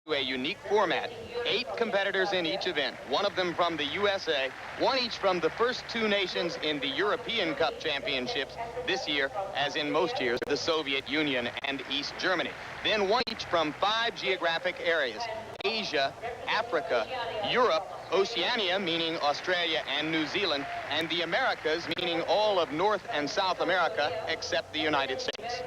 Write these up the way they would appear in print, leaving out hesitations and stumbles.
A unique format. 8 competitors in each event, one of them from the USA, one each from the first 2 nations in the European Cup Championships this year, as in most years, the Soviet Union and East Germany. Then one each from 5 geographic areas: Asia, Africa, Europe, Oceania, meaning Australia and New Zealand, and the Americas, meaning all of North and South America, except the United States.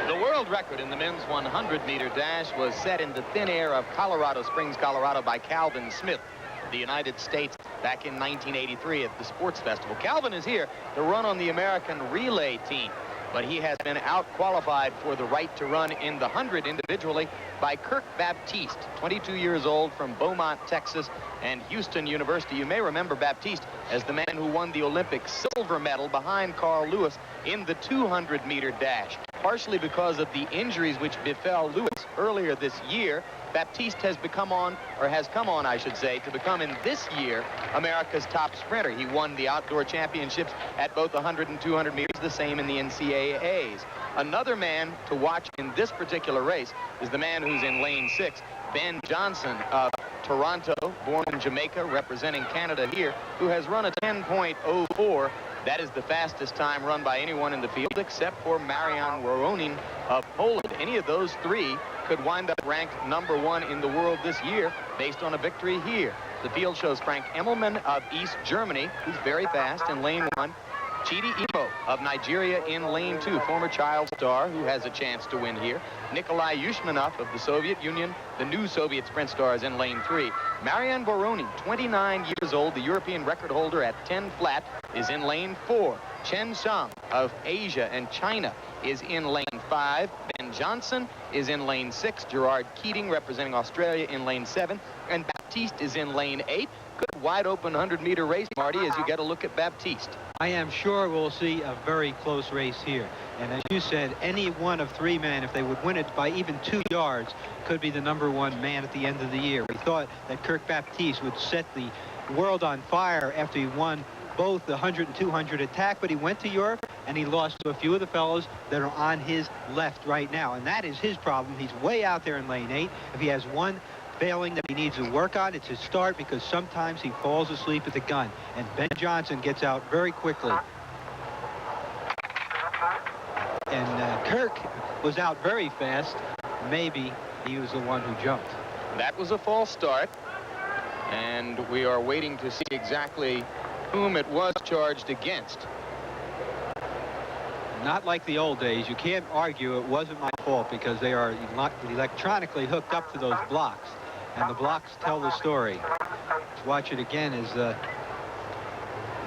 The world record in the men's 100-meter dash was set in the thin air of Colorado Springs, Colorado by Calvin Smith of the United States back in 1983 at the Sports Festival. Calvin is here to run on the American relay team, but he has been out-qualified for the right to run in the 100 individually by Kirk Baptiste, 22 years old, from Beaumont, Texas, and Houston University. You may remember Baptiste as the man who won the Olympic silver medal behind Carl Lewis in the 200-meter dash. Partially because of the injuries which befell Lewis earlier this year, Baptiste has come on, I should say, to become in this year America's top sprinter. He won the outdoor championships at both 100 and 200 meters, the same in the NCAAs. Another man to watch in this particular race is the man who's in lane 6, Ben Johnson of Toronto, born in Jamaica, representing Canada here, who has run a 10.04. That is the fastest time run by anyone in the field except for Marian Woronin of Poland. Any of those 3 could wind up ranked #1 in the world this year based on a victory here. The field shows Frank Emmelmann of East Germany, who's very fast in lane 1. Chidi Imoh of Nigeria in lane 2, former child star who has a chance to win here. Nikolay Yushmanov of the Soviet Union, the new Soviet sprint stars, in lane 3. Marian Woronin, 29 years old, the European record holder at 10 flat, is in lane 4. Cheng of Asia and China is in lane 5. Ben Johnson is in lane 6. Gerrard Keating, representing Australia, in lane 7. And Baptiste is in lane 8. Good wide-open 100-meter race, Marty, as you get a look at Baptiste. I am sure we'll see a very close race here. And as you said, any one of 3 men, if they would win it by even 2 yards, could be the #1 man at the end of the year. We thought that Kirk Baptiste would set the world on fire after he won both the 100 and 200 attack, but he went to Europe and he lost to a few of the fellows that are on his left right now. And that is his problem. He's way out there in lane 8. If he has one failing that he needs to work on, it's his start, because sometimes he falls asleep at the gun. And Ben Johnson gets out very quickly. And Kirk was out very fast. Maybe he was the one who jumped. That was a false start, and we are waiting to see exactly whom it was charged against. Not like the old days. You can't argue it wasn't my fault, because they are electronically hooked up to those blocks, and the blocks tell the story. Let's watch it again as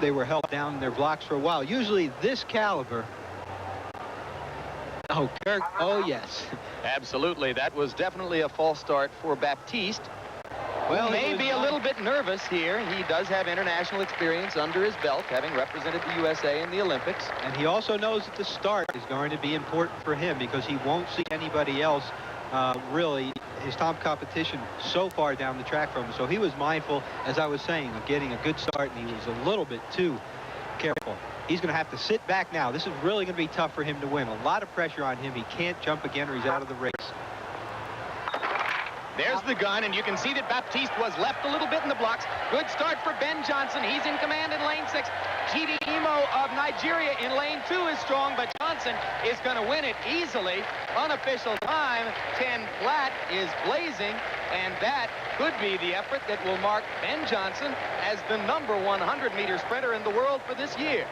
they were held down in their blocks for a while. Usually this caliber. Oh, Kirk, oh yes. Absolutely, that was definitely a false start for Baptiste. Well, maybe a little bit nervous here. He does have international experience under his belt, having represented the USA in the Olympics. And he also knows that the start is going to be important for him, because he won't see anybody else really, his top competition, so far down the track from him. So he was mindful, as I was saying, of getting a good start, and he was a little bit too careful. He's going to have to sit back now. This is really going to be tough for him to win. A lot of pressure on him. He can't jump again or he's out of the race. There's the gun, and you can see that Baptiste was left a little bit in the blocks. Good start for Ben Johnson. He's in command in lane 6. Chidi Imoh of Nigeria in lane 2 is strong, but Johnson is going to win it easily. Unofficial time, 10 flat, is blazing, and that could be the effort that will mark Ben Johnson as the #1 100-meter sprinter in the world for this year.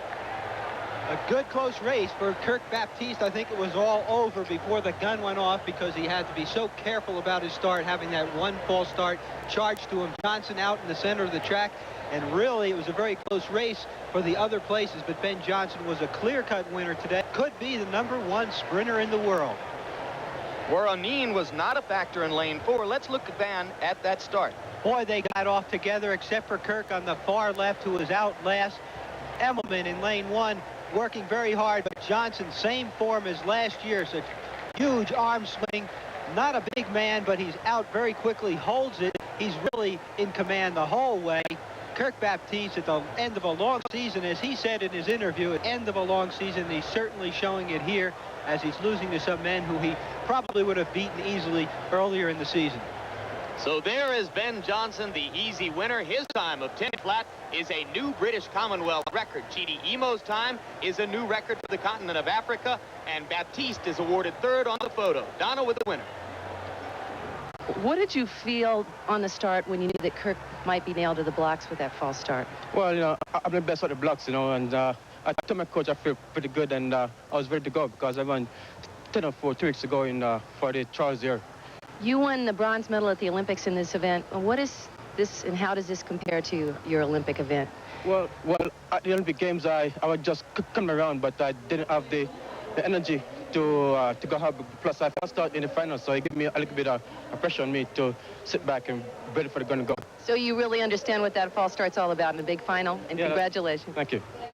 A good close race for Kirk Baptiste. I think it was all over before the gun went off, because he had to be so careful about his start, having that one false start charged to him. Johnson out in the center of the track, and really it was a very close race for the other places, but Ben Johnson was a clear-cut winner today. Could be the #1 sprinter in the world. Woronin was not a factor in lane 4. Let's look at that start. Boy, they got off together, except for Kirk on the far left, who was out last. Emmelmann in lane 1, working very hard, but Johnson, same form as last year. Such huge arm swing. Not a big man, but he's out very quickly, holds it. He's really in command the whole way. Kirk Baptiste at the end of a long season, as he said in his interview, at the end of a long season. He's certainly showing it here as he's losing to some men who he probably would have beaten easily earlier in the season. So there is Ben Johnson, the easy winner. His time of 10 flat is a new British Commonwealth record. Chidi Imoh's time is a new record for the continent of Africa, and Baptiste is awarded third on the photo. Donna with the winner. What did you feel on the start when you knew that Kirk might be nailed to the blocks with that false start? Well, you know, I'm the best at the blocks, you know, and I told my coach I feel pretty good, and I was ready to go because I won 10-4 2 weeks ago for the trials here. You won the bronze medal at the Olympics in this event. What is this, and how does this compare to your Olympic event? Well, at the Olympic Games, I would just come around, but I didn't have the energy to go hard. Plus, I first started in the final, so it gave me a little bit of pressure on me to sit back and ready for the gun to go. So you really understand what that false start's all about in the big final, and yeah, congratulations. Thank you.